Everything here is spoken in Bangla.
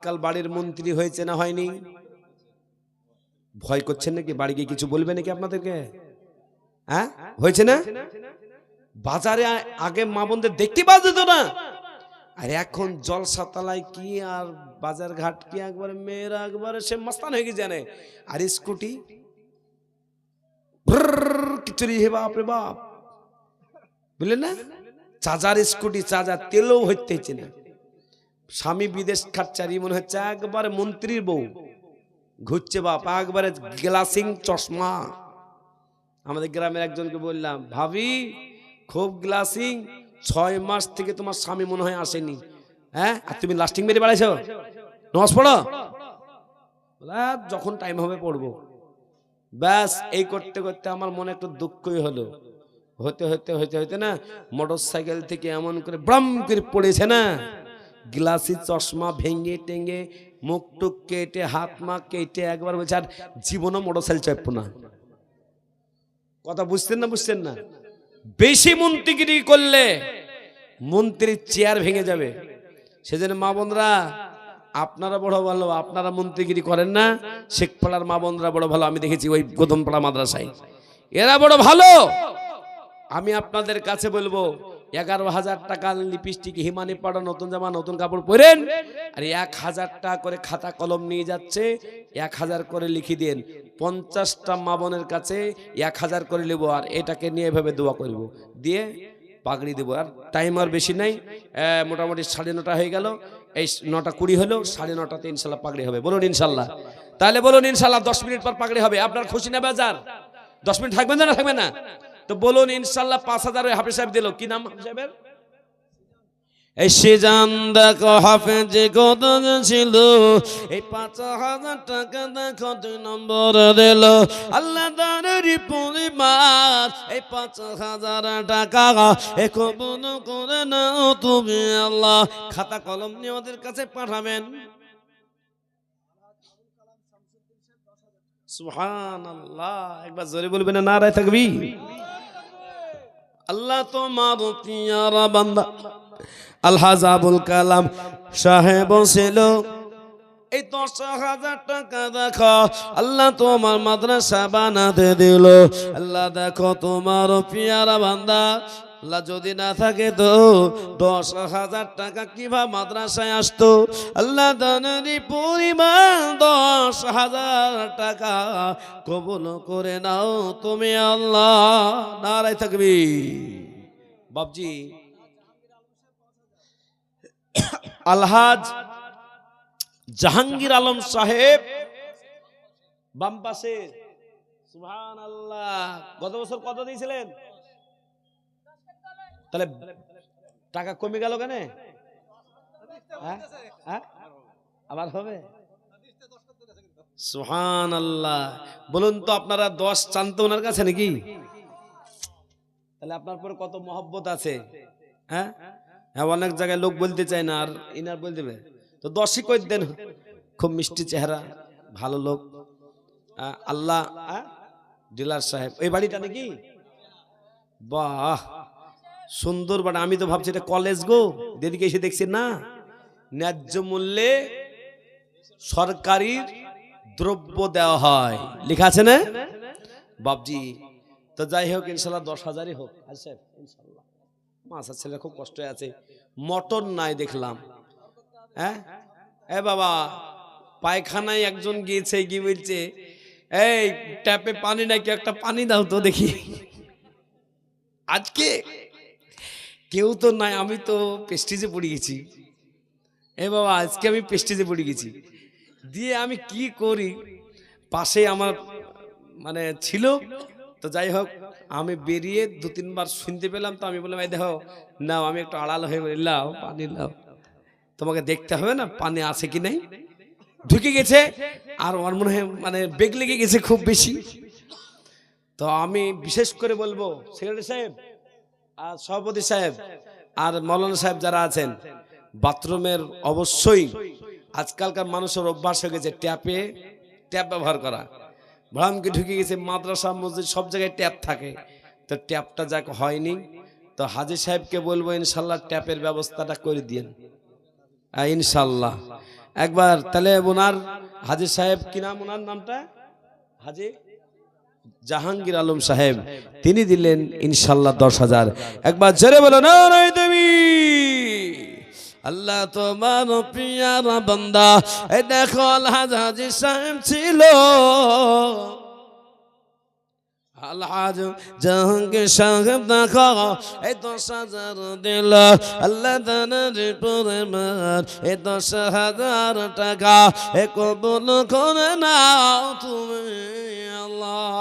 আজকাল বাড়ির মন্ত্রী হয়েছে না হয়নি? ভয় করছেন নাকি? বাড়ি গিয়ে কিছু বলবে নাকি আপনাদেরকে? হ্যাঁ, হয়েছে না? বাজারে আগে মা বোনদের দেখতে পাওয়া যেত না, আর এখন জলসা তালায় কি আর বাজার ঘাট কি একবারে মেয়েরা একবারে সে মস্তান হয়ে গেছে জানে। আর স্কুটি কিচুরি হে বাপ রে বাপ, বুঝলেন না? চার্জার স্কুটি, চার্জার তেলও হইতেছে না। স্বামী বিদেশ খাচ্চারি মনে হচ্ছে একবারে মন্ত্রীর বউ ঘুরছে বাপ, একবারে গ্লাসিং চশমা। আমাদের গ্রামের একজনকে বললাম, ভাবি খুব গ্লাসিং, 6 মাস থেকে তোমার স্বামী মনে হয় আসেনি, হ্যাঁ, আর তুমি লাস্টিং মেরে বেড়াইছো, নামাজ পড়ো। যখন টাইম হবে পড়বো। ব্যাস এই করতে করতে আমার মনে একটু দুঃখই হলো। হতে হতে হতে হতে না মোটর সাইকেল থেকে এমন করে ব্রাম করে পড়েছে না, গ্লাসি চশমা ভেঙে টেঙ্গে মুখ টুক কেটে হাত মা কেটে একবার বলছে আর জীবনও মোটর সাইকেল চাপবো না। কথা বুঝছেন না? বুঝছেন না? বেশি মন্ত্রীগিরি করলে মন্ত্রীর চেয়ার ভেঙে যাবে। সেজন্য মা বোনরা আপনারা বড় ভালো, আপনারা মন্ত্রীগিরি করেন না। শেখপাড়ার মা বোনরা বড় ভালো, আমি দেখেছি ওই গোদমপাড়া মাদ্রাসায় এরা বড় ভালো। আমি আপনাদের কাছে বলবো 11,000 টাকা লিপস্টিক, হিমানি পাড়া, নতুন জামা, নতুন কাপড় পরেন, আর 1,000 টাকা করে খাতা কলম নিয়ে যাচ্ছে, 1,000 করে লিখে দেন। 50টা মা বোনের কাছে 1,000 করে নেবো, আর এটাকে নিয়ে এভাবে দোয়া করব, দিয়ে পাগড়ি দেবো। আর টাইম আর বেশি নাই, মোটামুটি 9:30 হয়ে গেল, এই 9:20 হলো, 9:30টাতে ইনশাল্লাহ পাগড়ি হবে। বলুন ইনশাল্লাহ। তাহলে বলুন ইনশাল্লাহ। 10 মিনিট পর পাগড়ি হবে। আপনার খুশি না বাজার? 10 মিনিট থাকবেন না? থাকবেন না? তো বলুন ইনশাল্লাহ। 5,000 হাফেজ সাহেব দিল। কি নাম হাফেজ সাহেবের? এই সেজান দেখো হাফেজ কত ছিল, এই 5,000 টাকা দেখো 2 নম্বর দিল। আল্লাহ তাআলার পরিবার এই 5,000 টাকা এ কবুল করে নাও তুমি আল্লাহ। খাতা কলম নিয়ে ওদের কাছে পাঠাবেন। সুবহানাল্লাহ। একবার জোরে বলবেন না নারায়ে তাকবীর। আল্লাহ তোমার পিয়ারা বান্দা আলহাজ আবুল কালাম সাহেব ছিল, এই 10,000 টাকা দেখো আল্লাহ তোমার মাদ্রাসা বানাতে দিল। আল্লাহ দেখো তোমার পিয়ারা বান্দা আল্লাহ যদি না থাকে তো 10,000 টাকা কিভাবে মাদ্রাসায় আসতো? আল্লাহ দানেরই পরিমাণ 10,000 টাকা কবুল করে নাও তুমি আল্লাহ। নারায়ে তাকবীর। বাপজি আলহাজ জাহাঙ্গীর আলম সাহেব বাম পাশে, সুবহানাল্লাহ। গত বছর কত দিয়েছিলেন? তাহলে টাকা কমে গেল কেন? আবার হবে? সুবহানাল্লাহ। বলুন তো আপনারা 10 চান তো ওনার কাছে নাকি? তাহলে আপনার পর কত মহব্বত আছে। হ্যাঁ, অনেক জায়গায় লোক বলতে চায় না, আর ইনার বলতে দেবে তো 10ই কই দেন। খুব মিষ্টি চেহারা, ভালো লোক। আল্লাহ ডিলার সাহেব এই বাড়িটা নাকি? বাহ, সুন্দর বাড়ি। আমি তো ভাবছি এটা কলেজ গো, দিদিকে এসে দেখছি না, ন্যায্য মূল্যে সরকারি দ্রব্য দেওয়া হয়, লেখা আছে না বাপজি? তো যাই হোক ইনশাল্লাহ 10,000ই হোক। আচ্ছা ইনশাল্লাহ। মাছের ছেলে খুব কষ্ট আছে, মটর নাই দেখলাম। হ্যাঁ এ বাবা, পায়খানায় একজন গিয়েছে, গিয়ে বলছে এই ট্যাপে পানি নাকি, একটা পানি দাও তো দেখি। আজকে কেউ তো নাই, আমি তো পেস্টিজে পড়ে গেছি। এ বাবা আজকে আমি পেস্টিজে পড়ে গেছি। দিয়ে আমি কি করি, পাশে আমার মানে ছিল। তো যাই হোক আমি বেরিয়ে 2-3 বার শুনতে পেলাম, তো আমি বললাম এই দেখো নাও। আমি একটু আড়াল হয়ে বললাম পানি নাও, তোমাকে দেখতে হবে না পানি আছে কি নাই। ঢুকে গেছে, আর আমার মনে হয় মানে বেগ লেগে গেছে খুব বেশি। তো আমি বিশেষ করে বলবো সেক্রেটারি সাহেব আর সভাপতি সাহেব আর মৌলানা সাহেব যারা আছেন, বাথরুমের অবশ্যই আজকালকার মানুষের অভ্যাস হয়ে গেছে ট্যাপ ব্যবহার করা। ভ্রামকে ঢুকে গেছে, মাদ্রাসা মসজিদ সব জায়গায় ট্যাপ থাকে, তো ট্যাপটা যাক হয়নি। তো হাজী সাহেবকে বলবো ইনশাল্লাহ ট্যাপের ব্যবস্থাটা করে দিন ইনশাল্লাহ। একবার তাহলে ওনার হাজী সাহেব কি নাম, ওনার নামটা হাজী জাহাঙ্গীর আলম সাহেব, তিনি দিলেন ইনশাল্লাহ 10,000। একবার জোরে বলো নারায়ে তাকবীর। আল্লাহ তোমার পিয়ারা বান্দা, এই দেখো হাজী সাহেব ছিল, আলহাজ জাহাঙ্গীর সাহেব দেখো এই 10,000 দিল। আল্লাহ তাআলার পরিমাণ এই 10,000 টাকা এ কবুল করে নাও তুমি আল্লাহ।